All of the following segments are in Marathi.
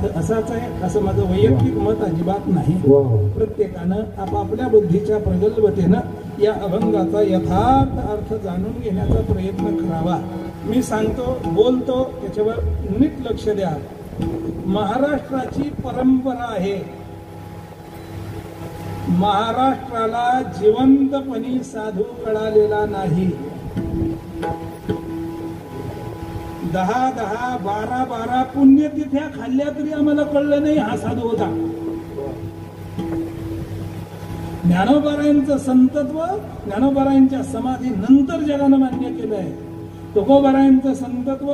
अर्थ असाच आहे असं माझं वैयक्तिक मत अजिबात नाही. प्रत्येकानं आपापल्या बुद्धीच्या प्रगल्भतेनं या अभंगाचा यथार्थ अर्थ जाणून घेण्याचा प्रयत्न करावा. मी सांगतो, बोलतो, त्याच्यावर नीट लक्ष द्या. महाराष्ट्राची परंपरा आहे, महाराष्ट्राला जिवंतपणी साधू कळालेला नाही. 10-10, 12-12 पुण्यतिथ्या खाल्ल्या तरी आम्हाला कळलं नाही हा साधू होता. ज्ञानोबारायांचं संतत्व ज्ञानोबारायांच्या समाधी नंतर जगानं मान्य केलंय. तुकोबारायांचं संतत्व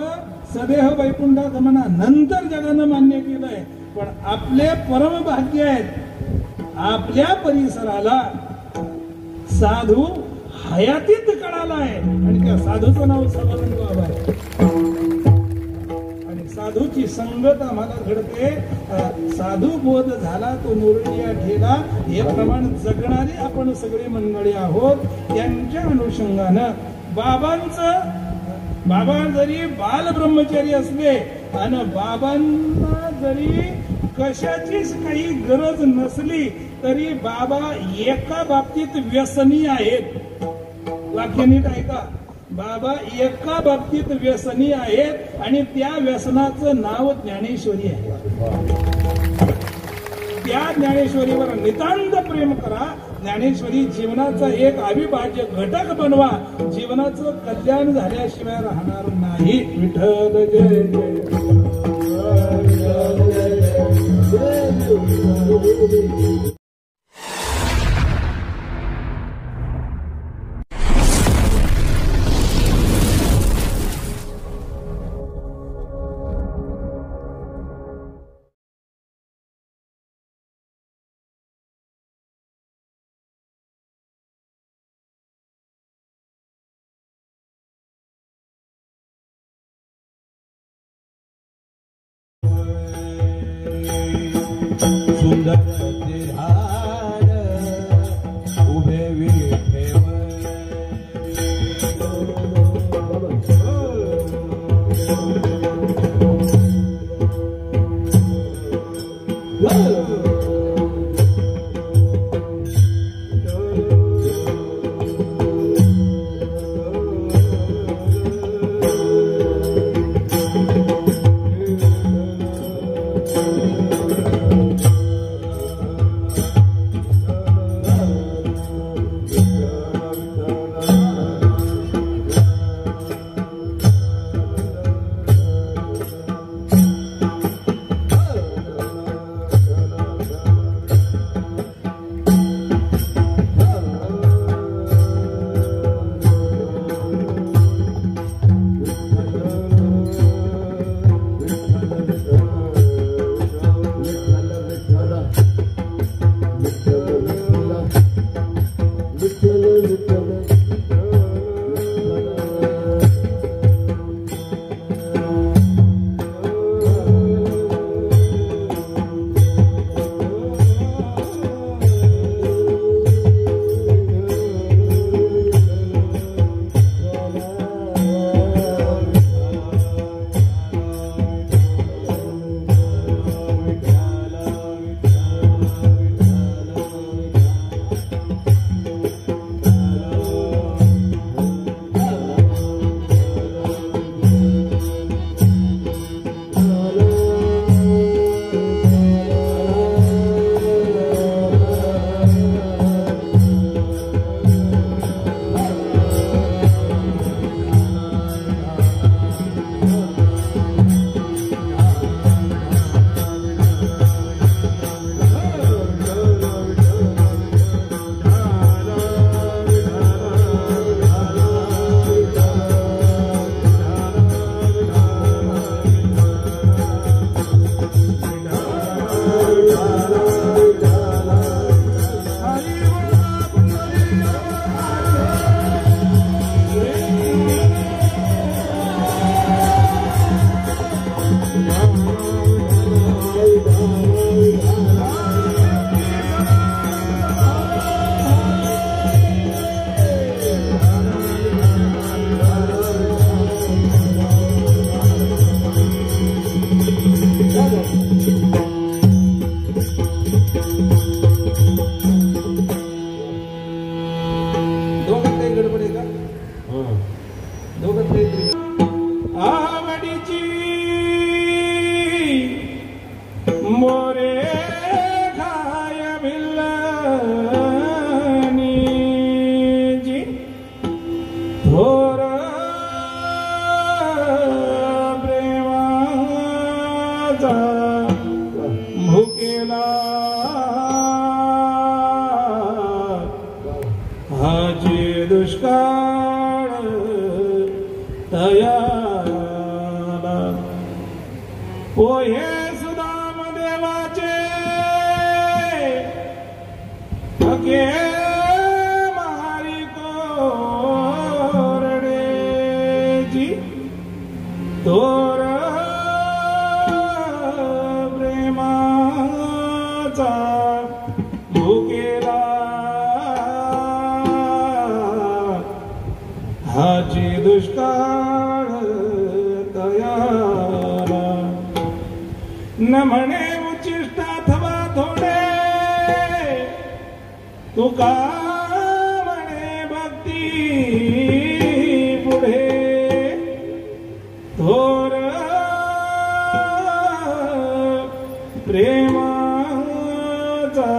सदेह वैकुंठगमना नंतर जगानं मान्य केलंय. पण आपले परम भाग्य आहेत, आपल्या परिसराला साधू हयातीत कळालाय आणि त्या साधूचं नाव सदानंद बाबा आहे. आणि साधूची संगत आम्हाला घडते. साधू बोध झाला तो मुरळीया ठेला, हे प्रमाण जगणारी आपण सगळे मंडळी आहोत. त्यांच्या अनुषंगानं बाबा जरी बाल ब्रह्मचारी असले आणि बाबांना जरी कशाचीच काही गरज नसली तरी बाबा एका बाबतीत व्यसनी आहेत. वाक्य नीट ऐका, बाबा एका बाबतीत व्यसनी आहेत आणि त्या व्यसनाचं नाव ज्ञानेश्वरी आहे. त्या ज्ञानेश्वरीवर नितांत प्रेम करा. ज्ञानेश्वरी जीवनाचा एक अविभाज्य घटक बनवा. जीवनाचं कल्याण झाल्याशिवाय राहणार नाही. विठ्ठल जय जय. भुकेला हाची दुष्काळ तयाला पोहे सुदाम देवाचे थके मारी कोरडेची तोर प्रेमाचा भुकेला हाची दुष्काळ तयाला न म्हणे उच्चिष्ट अथवा थोडे तुका म्हणे भक्ती पुढे थोर प्रेमाचा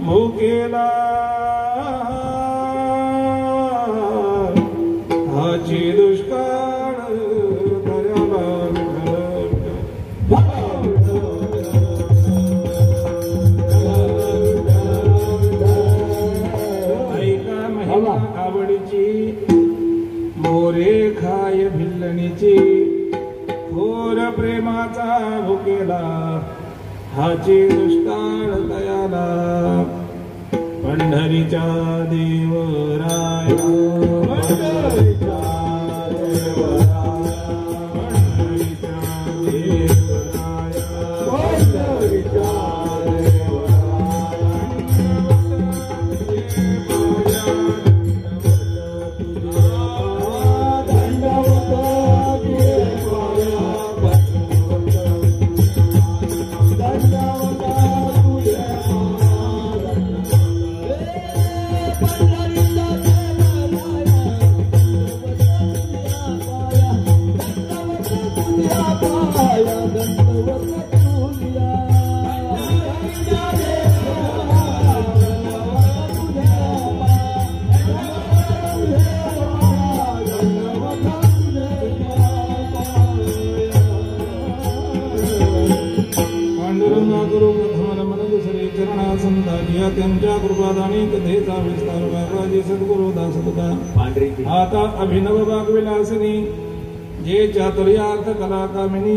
भुकेला हाची दुष्काळ तयाला ऐका महिमा आवडीची मोरे खाय भिल्लणीची थोर प्रेमाचा भुकेला हाची दुष्काळ तयाला पंढरीच्या देवराया पंढरीच्या देवराया पंढरीच्या देवराया पंढरीच्या त्यांच्या कृपादानी कथेचा विस्तार बाबाजी सद्गुरु दासतुका आता अभिनव वाग्विलासिनी जे चातुर्यार्थ कला कामिनी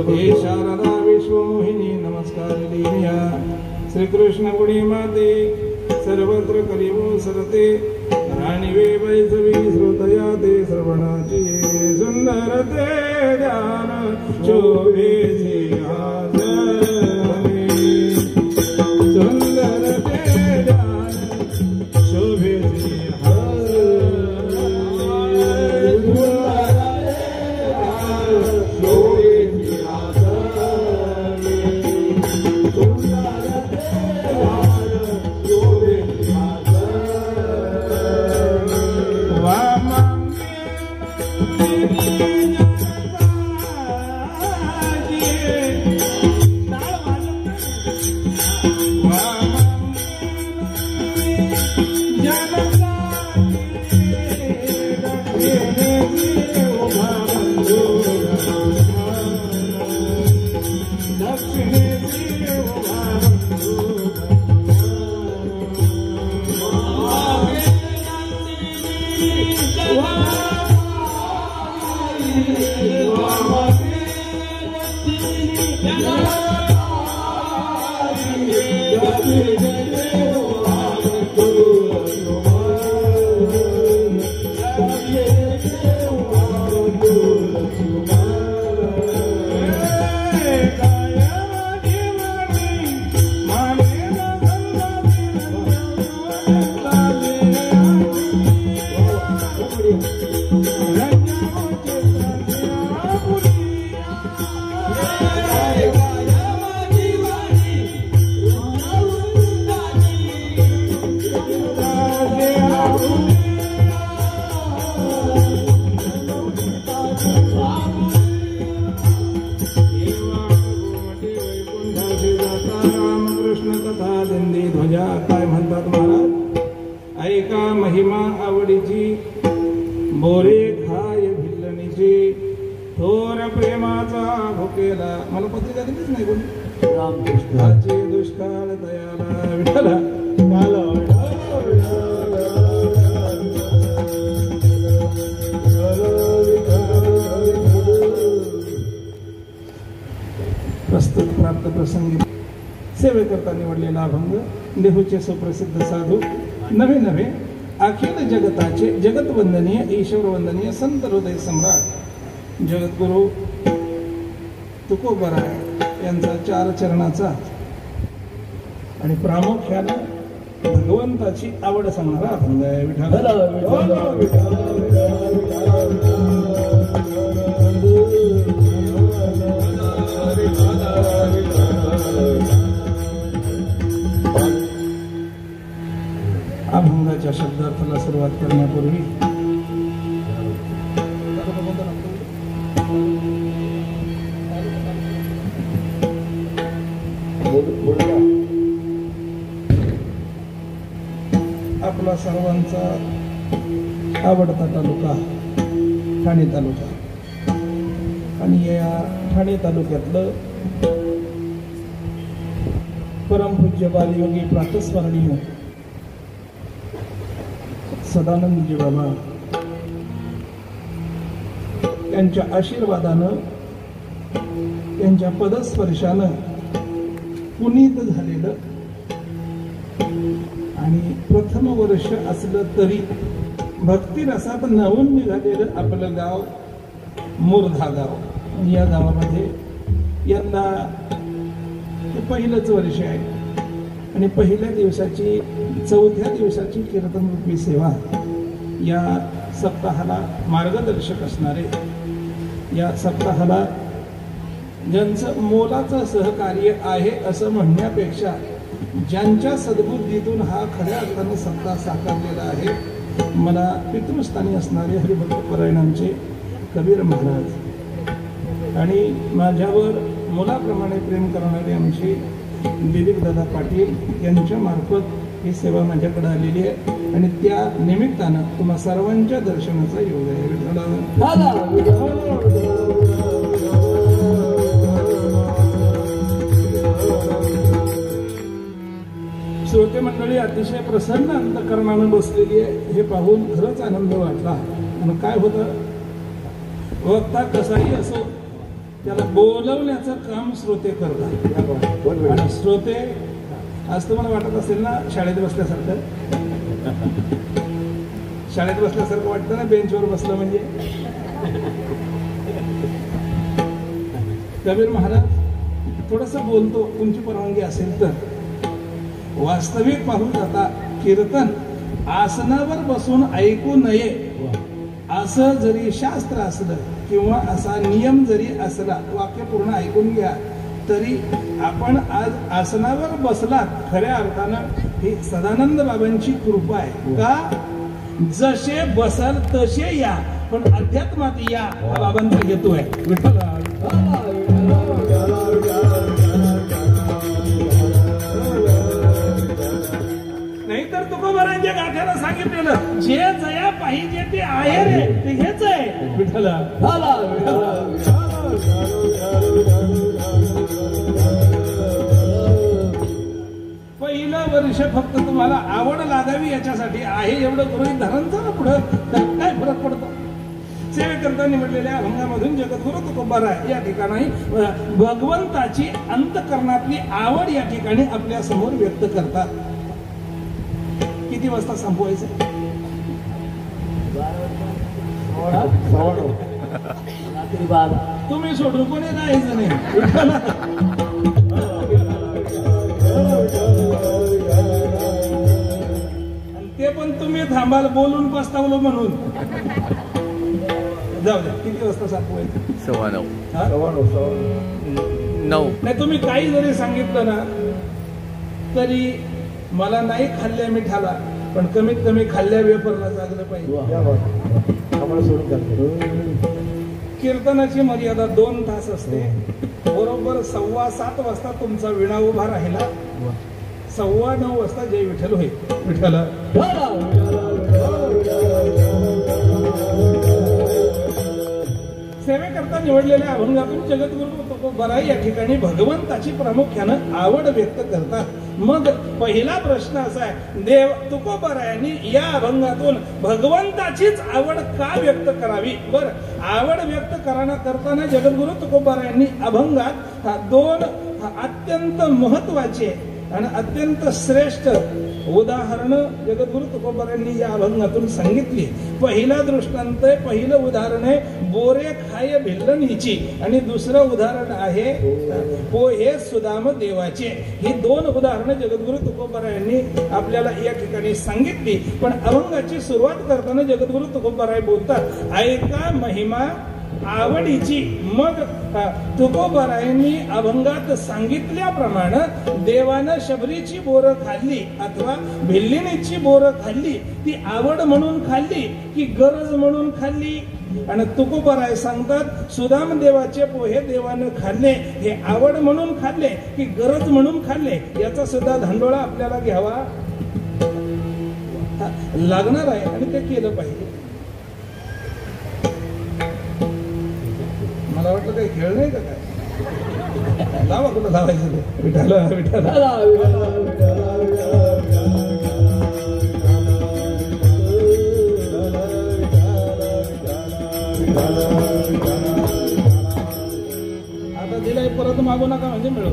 हे शारदा विश्वमोहिनी नमस्कार लिहिया श्रीकृष्ण गुणी माते सर्वत्र कलिमो सरते राणी वे वैसवी श्रोतया ते श्रवणाची सुंदर ते ध्यान शोभे सुंदर ते ध्यान शोभे महिमा आवडीची बोरे खाय भिल्लणीची थोर प्रेमाचा भुकेला गेला, मला पत्रिका दिलीच नाही कोणी. रामकृष्ण आजी दुष्काळ दयाला विठ्ठला प्रस्तुत प्राप्त प्रसंगी सेवेकरता निवडलेला अभंग देहूचे सुप्रसिद्ध साधू नवे नवे अखिल जगताचे जगतवंदनीय ईश्वरवंदनीय संत हृदय सम्राट जगद्गुरु तुकोबराय यांचा 4 चरणाचा आणि प्रामुख्यानं भगवंताची आवड सांगणारा अभंग आहे. अभंगाच्या शब्दार्थाला सुरुवात करण्यापूर्वी आपला सर्वांचा आवडता तालुका ठाणे तालुका आणि या ठाणे तालुक्यातलं परमपूज्य बालयोगी प्रातस्मरणीय सदानंदजी बाबा यांच्या आशीर्वादानं त्यांच्या पदस्पर्शानं पुनीत झालेलं आणि प्रथम वर्ष असलं तरी भक्तिरसात नवून निघालेलं आपलं गाव मुरधा गाव. या गावामध्ये यंदा पहिलंच वर्ष आहे आणि पहिल्या दिवसाची 4थ्या दिवसाची कीर्तनरूपी सेवा या सप्ताहाला मार्गदर्शक असणारे, या सप्ताहाला ज्यांचं मोलाचं सहकार्य आहे असं म्हणण्यापेक्षा ज्यांच्या सद्बुद्धीतून हा खऱ्या अर्थाने सप्ताह साकारलेला आहे, मला पितृस्थानी असणारे हरिभक्त परायणांचे कबीर महाराज आणि माझ्यावर मुलाप्रमाणे प्रेम करणारे आमचे दिलीप दादा पाटील यांच्या मार्फत ही सेवा माझ्याकडे आलेली आहे आणि त्या निमित्तानं तुम्हा सर्वांच्या दर्शनाचा योग आहे. श्रोते मंडळी अतिशय प्रसन्न अंतकरणानं बसलेली आहे, हे पाहून खरंच आनंद वाटला. आणि काय होतं, वक्ता कसाही असो त्याला बोलवण्याचं काम श्रोते करतात. आणि श्रोते आज तुम्हाला वाटत असेल ना शाळेत बसल्यासारखं, शाळेत बसल्यासारखं वाटतं ना बेंचवर बसलं म्हणजे. कबीर महाराज थोडंसं बोलतो, तुमची परवानगी असेल तर. वास्तविक पाहून जाता कीर्तन आसनावर बसून ऐकू नये असं जरी शास्त्र असलं किंवा असा नियम जरी असला, वाक्य पूर्ण ऐकून घ्या, तरी आपण आज आसनावर बसलात खऱ्या अर्थानं ही सदानंद बाबांची कृपा आहे. का जसे बसाल तसे या, पण अध्यात्मात या हा बाबांचा हेतू आहे. विठ्ठल नाहीतर तुकोबारांच्या गाठ्याला सांगितलेलं जे जया पाहिजे ते आहे रे, ते हेच आहे. विठ्ठल पहिलं वर्ष फक्त तुम्हाला आवड लागावी याच्यासाठी आहे, एवढं गृहीत धरांचं ना पुढं काय फरक पडतो. सेवेकरता निवडलेल्या अभंगामधून जगद्गुरु तुकोबाराय या ठिकाणी भगवंताची अंतकरणातली आवड या ठिकाणी आपल्या समोर व्यक्त करतात. किती वाजता संपवायचं? तुम्ही सोडून कोणी जायचं नाही. ते पण तुम्ही थांबाल बोलून पस्तावलो म्हणून. जाऊ द्या, किती वाजता संपवायचं? 9:15 नाही, तुम्ही काही जरी सांगितलं ना तरी मला नाही खाल्ल्या मिठाला, पण कमीत कमी खाल्ल्या वेफरला जागलं पाहिजे. कीर्तनाची मर्यादा 2 तास असते. बरोबर 7:15 वाजता तुमचा विणा उभा राहिला, 9:15 वाजता जय विठ्ठल होईल. विठ्ठल सेवेकरता निवडलेल्या अभंगातून जगद्गुरु तुकोबाराय या ठिकाणी भगवंताची प्रामुख्यानं आवड व्यक्त करतात. मग पहिला प्रश्न असा आहे, देव तुकोबारायांनी या अभंगातून भगवंताचीच आवड का व्यक्त करावी? बर, आवड व्यक्त करताना जगद्गुरु तुकोबारायांनी अभंगात दोन अत्यंत महत्वाचे आणि अत्यंत श्रेष्ठ उदाहरण जगद्गुरु तुकोबारायांनी या अभंगातून सांगितली. पहिला दृष्टांत, पहिलं उदाहरण आहे बोरे खाय भिल्लनीची आणि दुसरं उदाहरण आहे पोहे सुदाम देवाचे. ही दोन उदाहरणं जगद्गुरु तुकोबारायांनी आपल्याला या ठिकाणी सांगितली. पण अभंगाची सुरुवात करताना जगद्गुरु तुकोबाराय बोलतात, ऐका महिमा आवडीची. मग तुकोबारायांनी अभंगात सांगितल्याप्रमाणे देवानं शबरीची बोरं खाल्ली अथवा भिल्लिनीची बोरं खाल्ली, ती आवड म्हणून खाल्ली की गरज म्हणून खाल्ली? आणि तुकोबाराय सांगतात, सुदाम देवाचे पोहे देवानं खाल्ले, हे आवड म्हणून खाल्ले की गरज म्हणून खाल्ले? याचा सुद्धा धांडोळा आपल्याला घ्यावा लागणार आहे आणि ते केलं पाहिजे. मला वाटलं काही खेळ नाही का काय? लावा कुठं लावायचं ते. विठाला विठाला आता दिलाय परत मागू नका म्हणजे मिळव.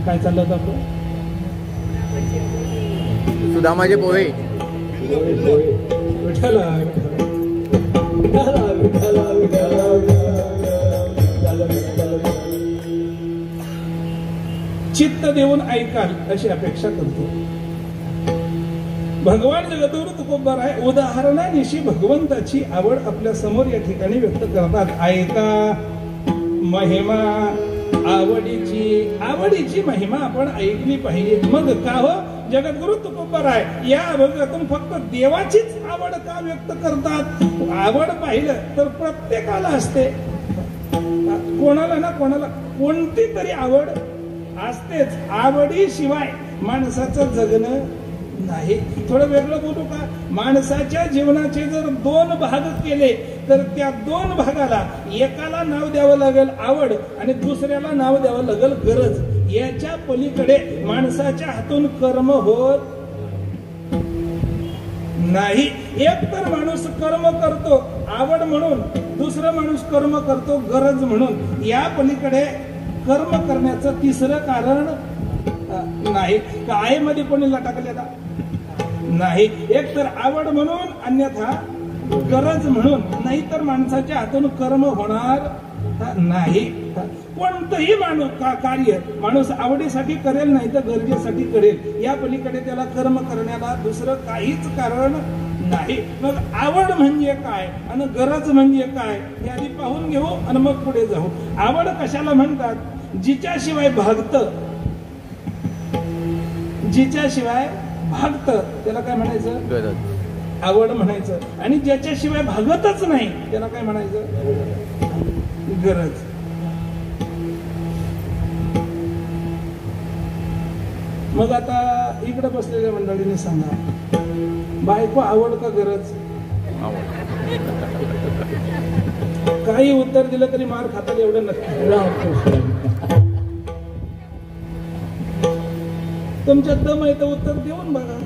काय चाललं होतं आपलं? सुदामाचे पोहे. विठाला चित्त देऊन ऐकाल अशी अपेक्षा करतो. भगवान जगद्गुरु तुकोबाराय उदाहरणानिशी भगवंताची आवड आपल्या समोर या ठिकाणी व्यक्त करतात. ऐका महिमा आवडीची. आवडीची महिमा आपण ऐकली पाहिजे. मग का हो जगद्गुरु तुकोबाराय या अभंगातून फक्त देवाचीच आवड का व्यक्त करतात? आवड पाहिलं तर प्रत्येकाला असते, कोणाला ना कोणाला कोणती तरी आवड असतेच. आवडीशिवाय माणसाचं जगणं नाही. थोडं वेगळं बोलू का? माणसाच्या जीवनाचे जर दोन भाग केले तर त्या दोन भागाला एकाला नाव द्यावं लागेल आवड आणि दुसऱ्याला नाव द्यावं लागेल गरज. याच्या पलीकडे माणसाच्या हातून कर्म होत नाही. एक तर माणूस कर्म करतो आवड म्हणून, दुसरा माणूस कर्म करतो गरज म्हणून. या पलीकडे कर्म करण्याचं तिसरं कारण नाही. आईमध्ये कोणी लटकले का? नाही. एक तर आवड म्हणून अन्यथा गरज म्हणून, नाहीतर माणसाच्या हातून कर्म होणार नाही. कोणतंही कार्य माणूस आवडीसाठी करेल नाही तर गरजेसाठी करेल. या पलीकडे त्याला कर्म करण्याला दुसरं काहीच कारण नाही. मग आवड म्हणजे काय आणि गरज म्हणजे काय हे आधी पाहून घेऊ आणि मग पुढे जाऊ. आवड कशाला म्हणतात? जिच्याशिवाय भागतं, जिच्याशिवाय भागतं त्याला काय म्हणायचं? आवड म्हणायचं. आणि ज्याच्याशिवाय भागतच नाही त्याला काय म्हणायचं? गरज. मग आता इकडे बसलेल्या मंडळीने सांगा, बायको आवड का गरज? काही उत्तर दिलं तरी मार खाताल एवढं नक्की. तुमच्या दम आहे तर उत्तर देऊन बघा.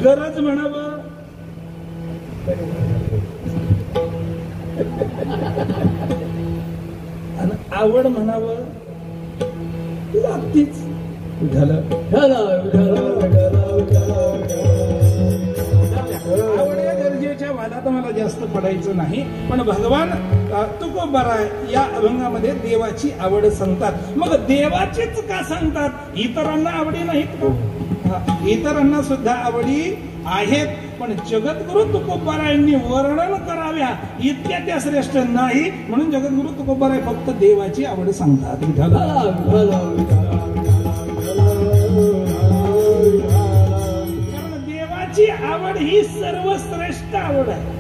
गरज म्हणावं आणि आवड म्हणावं लागतीच. आवड या गरजेच्या वादात मला जास्त पडायचं नाही. पण भगवान तुकोबाराय या अभंगामध्ये देवाची आवड सांगतात. मग देवाचीच का सांगतात? इतरांना आवडी नाहीत का? इतरांना सुद्धा आवडी आहेत. पण जगद्गुरु तुकोबारायांनी वर्णन कराव्या इतक्या त्या श्रेष्ठ नाही. म्हणून जगद्गुरु तुकोबाराय फक्त देवाची आवड सांगतात. देवाची आवड ही सर्वश्रेष्ठ आवड आहे.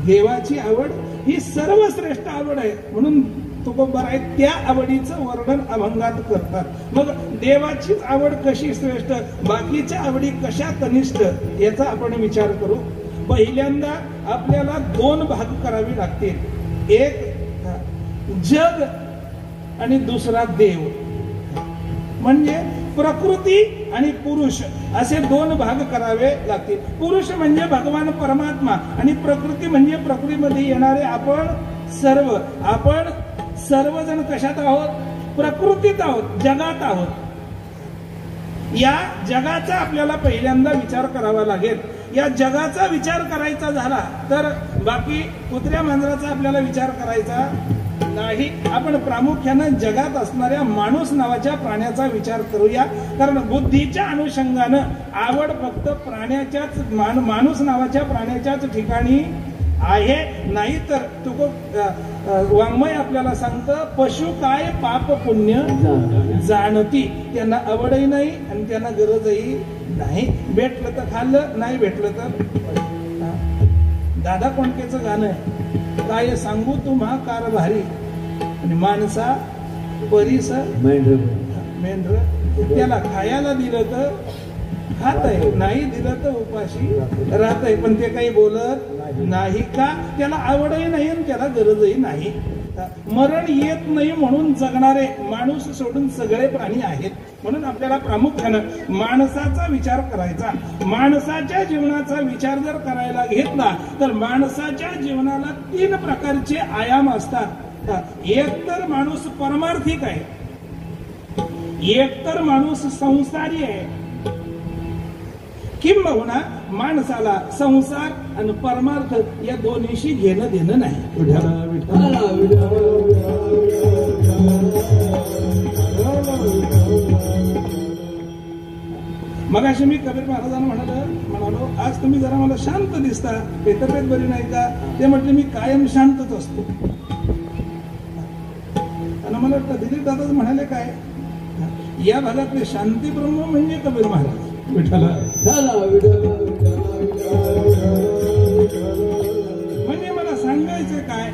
देवाची आवड ही सर्वश्रेष्ठ आवड आहे. म्हणून तुकोबर आहेत त्या आवडीचं वर्णन अभंगात करतात. मग देवाचीच आवड कशी श्रेष्ठ, बाकीच्या आवडी कशा कनिष्ठ, याचा आपण विचार करू. पहिल्यांदा आपल्याला दोन भाग करावे लागतील. एक जग आणि दुसरा देव. म्हणजे प्रकृती आणि पुरुष असे दोन भाग करावे लागतील. पुरुष म्हणजे भगवान परमात्मा आणि प्रकृती म्हणजे प्रकृतीमध्ये येणारे आपण सर्व. आपण सर्वजण कशात आहोत? प्रकृतीत आहोत, जगात आहोत. या जगाचा आपल्याला पहिल्यांदा विचार करावा लागेल. या जगाचा विचार करायचा झाला तर बाकी कुत्र्या मांजराचा आपल्याला विचार करायचा नाही. आपण प्रामुख्यानं जगात असणाऱ्या माणूस नावाच्या प्राण्याचा विचार करूया. कारण बुद्धीच्या अनुषंगानं आवड फक्त प्राण्याच्याच माणूस नावाच्या प्राण्याच्याच ठिकाणी आहे. नाही तर तुको वाङ्मय आपल्याला सांगतं, पशु काय पाप पुण्य जाणती. त्यांना आवडही नाही आणि त्यांना गरजही नाही. भेटलं तर खाल्लं, नाही भेटलं तर. दादा कोंडकेचं गाणं आहे, काय सांगू तुम्हा कारभारी आणि माणसा परीस मेंढर. त्याला खायला दिलं तर खात आहे, नाही दिलं तर उपाशी राहत आहे. पण ते काही बोलत नाही का? त्याला आवडही नाही आणि त्याला गरजही नाही. मरण येत नाही म्हणून जगणारे माणूस सोडून सगळे प्राणी आहेत. म्हणून आपल्याला प्रामुख्यानं माणसाचा विचार करायचा. माणसाच्या जीवनाचा विचार जर करायला घेतला तर माणसाच्या जीवनाला 3 प्रकारचे आयाम असतात. एक तर माणूस परमार्थिक आहे, एक तर माणूस संसारी आहे, किंबहुना माणसाला संसार आणि परमार्थ या दोन्हीशी घेणं देणं नाही. मगाशी मी कबीर महाराजांना म्हणालो, आज तुम्ही जरा मला शांत दिसता, तब्येत बरी नाही का? ते म्हटले मी कायम शांतच असतो. आणि मला वाटतं दिलीप दादाच म्हणाले काय, या भागातले शांती ब्रह्म म्हणजे कबीर महाराज. म्हणजे मला सांगायचं काय,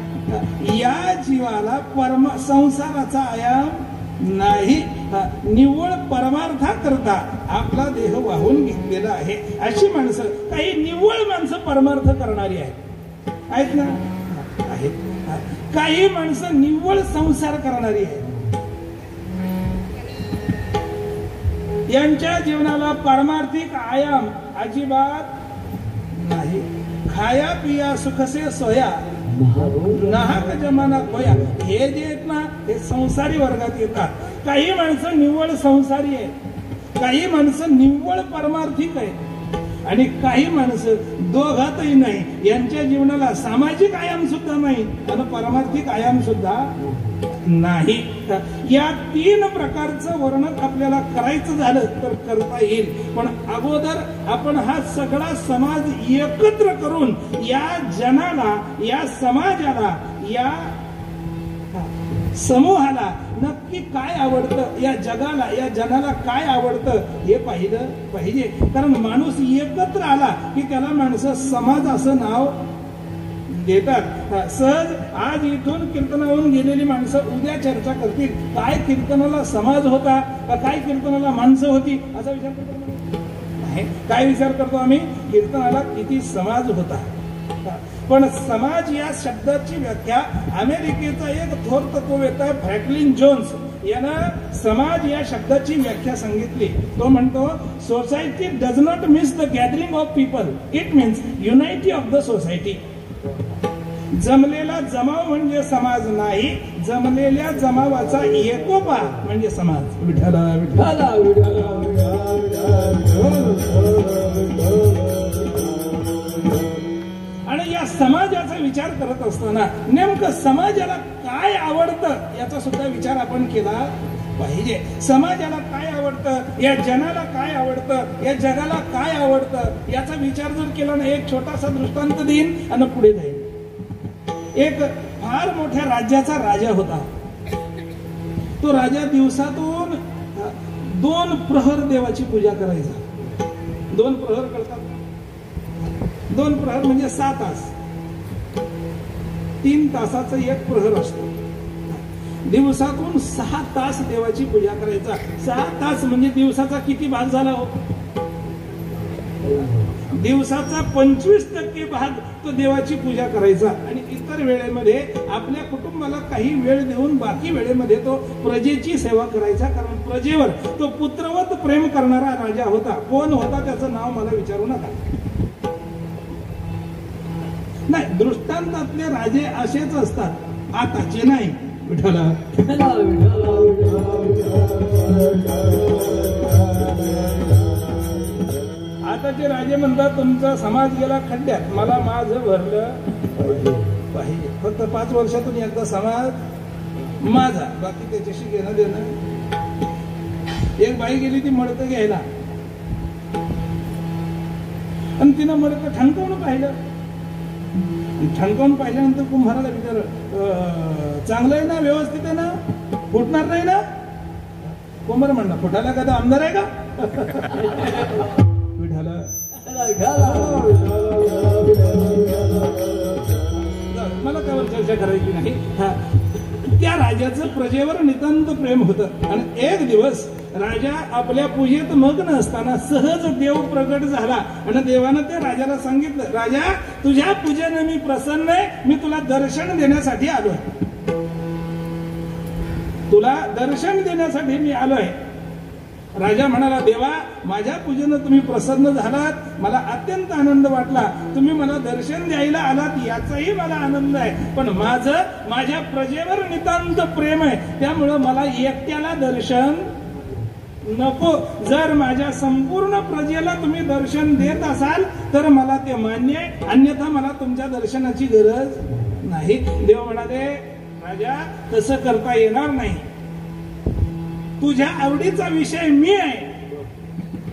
या जीवाला संसाराचा आयाम नाही. निव्वळ परमार्था करता आपला देह वाहून घेतलेला आहे. अशी माणसं, काही निव्वळ माणसं परमार्थ करणारी आहेत ना, आहेत. काही माणसं निव्वळ संसार करणारी आहेत. यांच्या जीवनाला पारमार्थिक आयाम अजिबात नाही. खाया पिया सुखसे सोया नाहक जमाना खोया. हे जे आहेत ना, हे संसारी वर्गात येतात. काही माणसं निव्वळ संसारी आहेत, काही माणसं निव्वळ परमार्थिक आहेत आणि काही माणसं दोघातही नाही. यांच्या जीवनाला सामाजिक आयाम सुद्धा नाही आणि परमार्थिक आयाम सुद्धा नाही. या 3 प्रकारचं वर्णन आपल्याला करायचं झालं तर करता येईल. पण अगोदर आपण हा सगळा समाज एकत्र करून या जनाला, या समाजाला, या समूहाला नक्की काय आवडतं, या जगाला, या जनाला काय आवडतं हे पाहिलं पाहिजे. कारण माणूस एकत्र आला की त्याला माणसं समाज असं नाव देतात. सहज आज इथून कीर्तनावरून गेलेली माणसं उद्या चर्चा करतील, काय कीर्तनाला समाज होता का काय कीर्तनाला माणसं होती असा विचार करतो नाही. काय विचार करतो आम्ही, कीर्तनाला किती समाज होता. पण समाज या शब्दाची व्याख्या अमेरिकेचा एक थोर तत्ववेत्ता फ्रँकलिन जोन्स यानं समाज या शब्दाची व्याख्या सांगितली. तो म्हणतो, society does not means the gathering of people, it means unity of the society. जमलेला जमाव म्हणजे समाज नाही, जमलेल्या जमावाचा एकोपा म्हणजे समाज. विठ्ठला विठ्ठला विठ्ठला. आणि या समाजाचा विचार करत असताना नेमकं समाजाला काय आवडतं याचा सुद्धा विचार आपण केला पाहिजे. समाजाला काय आवडतं, या जनाला काय आवडतं, या जगाला काय आवडतं याचा विचार जर केला ना, एक छोटासा दृष्टांत देईन आणि पुढे जाईल. एक फार मोठ्या राज्याचा राजा होता. तो राजा दिवसातून 2 प्रहर देवाची पूजा करायचा. 2 प्रहर करतात. 2 प्रहर म्हणजे 6 तास. 3 तासाचा एक प्रहर असतो. दिवसातून 6 तास देवाची पूजा करायचा. 6 तास म्हणजे दिवसाचा किती भाग झाला हो? दिवसाचा 25% भाग तो देवाची पूजा करायचा. आणि इतर वेळेमध्ये आपल्या कुटुंबाला काही वेळ देऊन बाकी वेळेमध्ये तो प्रजेची सेवा करायचा. कारण प्रजेवर तो पुत्रवत प्रेम करणारा राजा होता. कोण होता त्याचं नाव मला विचारू नका. नाही, दृष्टांतातले राजे असेच असतात, आताचे नाही. विठ्ठला आताचे राजे म्हणतात तुमचा समाज गेला खड्ड्यात, मला माझं भरलं पाहिजे. फक्त 5 वर्षातून एकदा समाज माझा, बाकी त्याच्याशी घेणं देणं. एक बाई गेली ती मडकं घ्यायला आणि तिनं मडकं ठणकावून पाहिलं. ठणकावून पाहिल्यानंतर कुंभाराला विचार, चांगलं आहे ना, व्यवस्थित आहे ना, फुटणार नाही ना? कुंभार म्हणला, फुटायला का आमदार आहे का? मला त्यावर चर्चा करायची नाही. त्या राजाचं प्रजेवर नितांत प्रेम होतं. आणि एक दिवस राजा आपल्या पूजेत मग्न असताना सहज देव प्रगट झाला आणि देवानं ते राजाला सांगितलं, राजा तुझ्या पूजेने मी प्रसन्न आहे, मी तुला दर्शन देण्यासाठी आलोय. तुला दर्शन देण्यासाठी मी आलोय. राजा म्हणाला, देवा माझ्या पूजेनं तुम्ही प्रसन्न झालात, मला अत्यंत आनंद वाटला. तुम्ही मला दर्शन द्यायला आलात याचाही मला आनंद आहे. पण माझ्या प्रजेवर नितांत प्रेम आहे, त्यामुळं मला एकट्याला दर्शन नको. जर माझ्या संपूर्ण प्रजेला तुम्ही दर्शन देत असाल तर मला ते मान्य आहे, अन्यथा मला तुमच्या दर्शनाची गरज नाही. देव म्हणाले, राजा तसं करता येणार नाही. तुझ्या आवडीचा विषय मी आहे,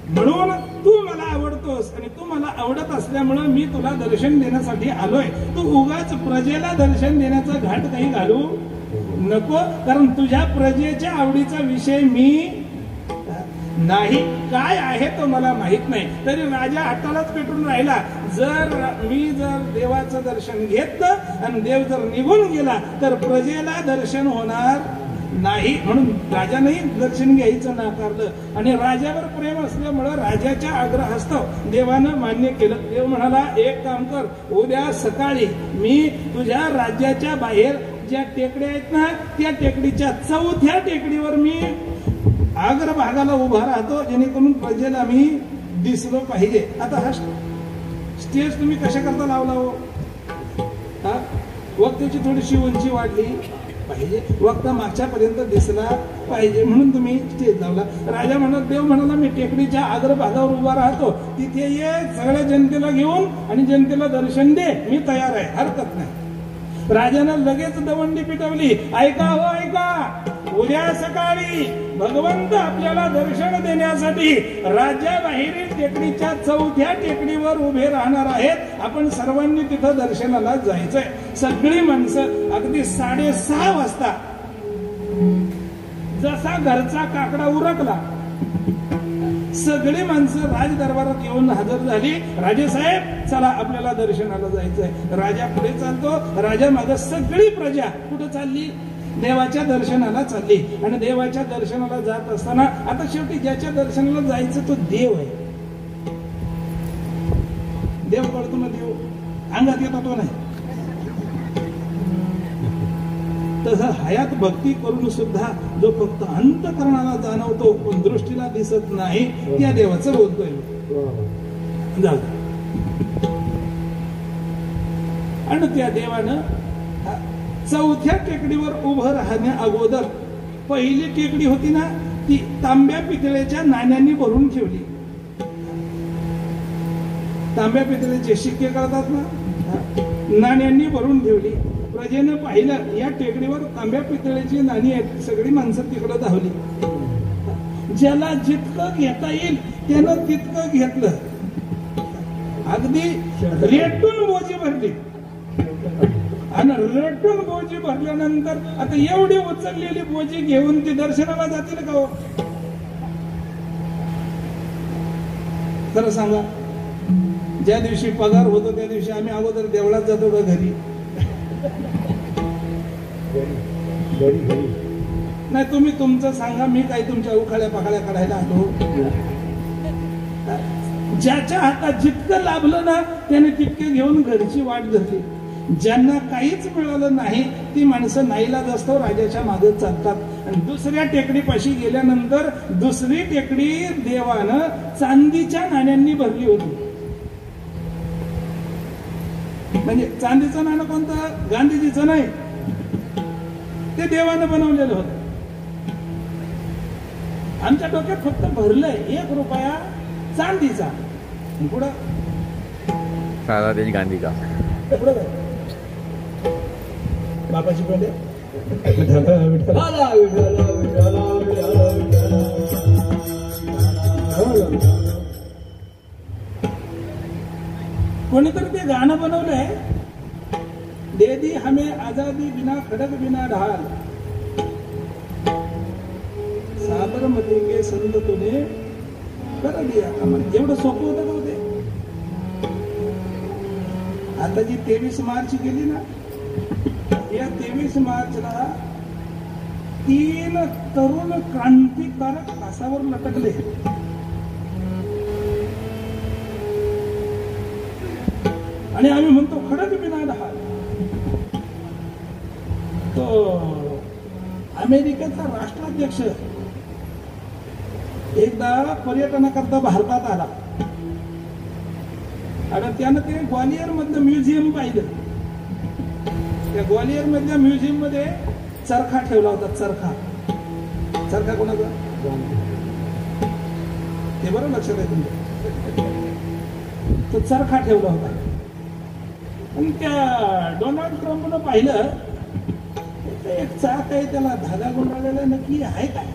म्हणून तू मला आवडतोस आणि तू मला आवडत असल्यामुळं मी तुला दर्शन देण्यासाठी आलोय. तू उगाच प्रजेला दर्शन देण्याचा घाट काही घालू नको, कारण तुझ्या प्रजेच्या आवडीचा विषय मी नाही. काय आहे तो मला माहित नाही. तरी राजा हातालाच पेटून राहिला. मी जर देवाचं दर्शन घेतलं आणि देव जर निघून गेला तर प्रजेला दर्शन होणार नाही. म्हणून राजानेही दर्शन घ्यायचं नाकारलं आणि राजावर प्रेम असल्यामुळं राजाच्या आग्रहास्तव देवानं मान्य केलं. देव म्हणाला, एक काम कर, उद्या सकाळी मी तुझ्या राज्याच्या बाहेर ज्या टेकड्या आहेत ना, त्या टेकडीच्या 4थ्या टेकडीवर मी अग्रभागाला उभा राहतो, जेणेकरून प्रजेला मी दिसलो पाहिजे. आता हा स्टेज तुम्ही कशा करता लावला हो? वक्त्याची थोडीशी उंची वाढली पाहिजे, वक्ता मागच्यापर्यंत दिसला पाहिजे, म्हणून तुम्ही स्टेज लावला. राजा म्हणत, देव म्हणाला, मी टेकडीच्या अग्रभागावर उभा राहतो, तिथे ये, सगळ्या जनतेला घेऊन आणि जनतेला दर्शन दे, मी तयार आहे, हरकत नाही. राजानं लगेच दवंडी पिटवली, ऐका हो ऐका, उद्या सकाळी भगवंत आपल्याला दर्शन देण्यासाठी राज्याबाहेरील टेकडीच्या 4थ्या टेकडीवर उभे राहणार आहेत. आपण सर्वांनी तिथं दर्शनाला जायचंय. सगळी माणसं अगदी 6:30 वाजता जसा घरचा काकडा उरकला, सगळी माणसं राजदरबारात येऊन हजर झाली. राजेसाहेब चला, आपल्याला दर्शनाला जायचंय. राजा पुढे चालतो, राजा मागे सगळी प्रजा कुठे चालली? देवाच्या दर्शनाला चालली. आणि देवाच्या दर्शनाला जात असताना आता शेवटी ज्याच्या दर्शनाला जायचं तो देव आहे. देव कळतो ना, देव अंगात येतो तो नाही. तसं हयात भक्ती करून सुद्धा जो फक्त अंतकरणाला जाणवतो पण दृष्टीला दिसत नाही, त्या देवाचं बोलतोय. आणि त्या देवानं 4थ्या टेकडीवर उभं राहण्या अगोदर पहिली टेकडी होती ना, ती तांब्या पितळेच्या नाण्यांनी भरून ठेवली. तांब्या पितळेचे शिक्के करतात ना, नाण्यांनी भरून ठेवली. प्रजेनं पाहिलं, या टेकडीवर तांब्या पितळेची नाणी आहेत. सगळी माणसं तिकडं धावली. ज्याला जितकं घेता येईल त्यानं तितकं घेतलं. अगदी रेटून बोजी भरली. आणि रटून बोजी भरल्यानंतर आता एवढी उचललेली बोजी घेऊन ती दर्शनाला जातील का हो? खरं सांगा, ज्या दिवशी पगार होतो त्या दिवशी आम्ही अगोदर देवळात जातो का घरी? नाही तुम्ही तुमचं सांगा, मी काही तुमच्या उखाळ्या पाखाळ्या काढायला आलो? ज्याच्या हातात जितकं लाभलं ना त्याने तितके घेऊन घरची वाट धरली. ज्यांना काहीच मिळालं नाही ती माणसं नाईलाज असतो राजाच्या मागे चालतात. आणि दुसऱ्या टेकडीपाशी गेल्यानंतर दुसरी टेकडी देवानं चांदीच्या नाण्यांनी भरली होती. म्हणजे चांदीचं नाणं कोणतं? गांधीजीचं नाही, ते देवानं बनवलेलं होतं. आमच्या डोक्यात फक्त भरलंय 1 रुपया चांदीचा. पुढं साधादेश गांधीचा पुढं काय बापाची पहिले कोणीतरी ते गाणं बनवलंय, दे दी हमें आजादी बिना खडक बिना ढाल, साबरमती के संत तुने कर दिया कमाल. एवढं सोपं होतं का होते? आता जी 23 मार्च गेली ना, या 23 मार्चला 3 तरुण क्रांतिकारक फासावर लटकले. आणि आम्ही म्हणतो खडक बिना ढाल. तो अमेरिकेचा राष्ट्राध्यक्ष एकदा पर्यटनाकरता भारतात आला आणि त्यानं ते ग्वालियर मधलं म्युझियम पाहिलं. त्या ग्वालियर मधल्या म्युझियम मध्ये चरखा ठेवला होता. चरखा कोणाचा? ते बरं लक्षात आहे तुमच्या. तो चरखा ठेवला होता. आणि त्या डोनाल्ड ट्रम्पनं पाहिलं एक चाक आहे, त्याला धागा गुंडाळलेला नक्की आहे काय?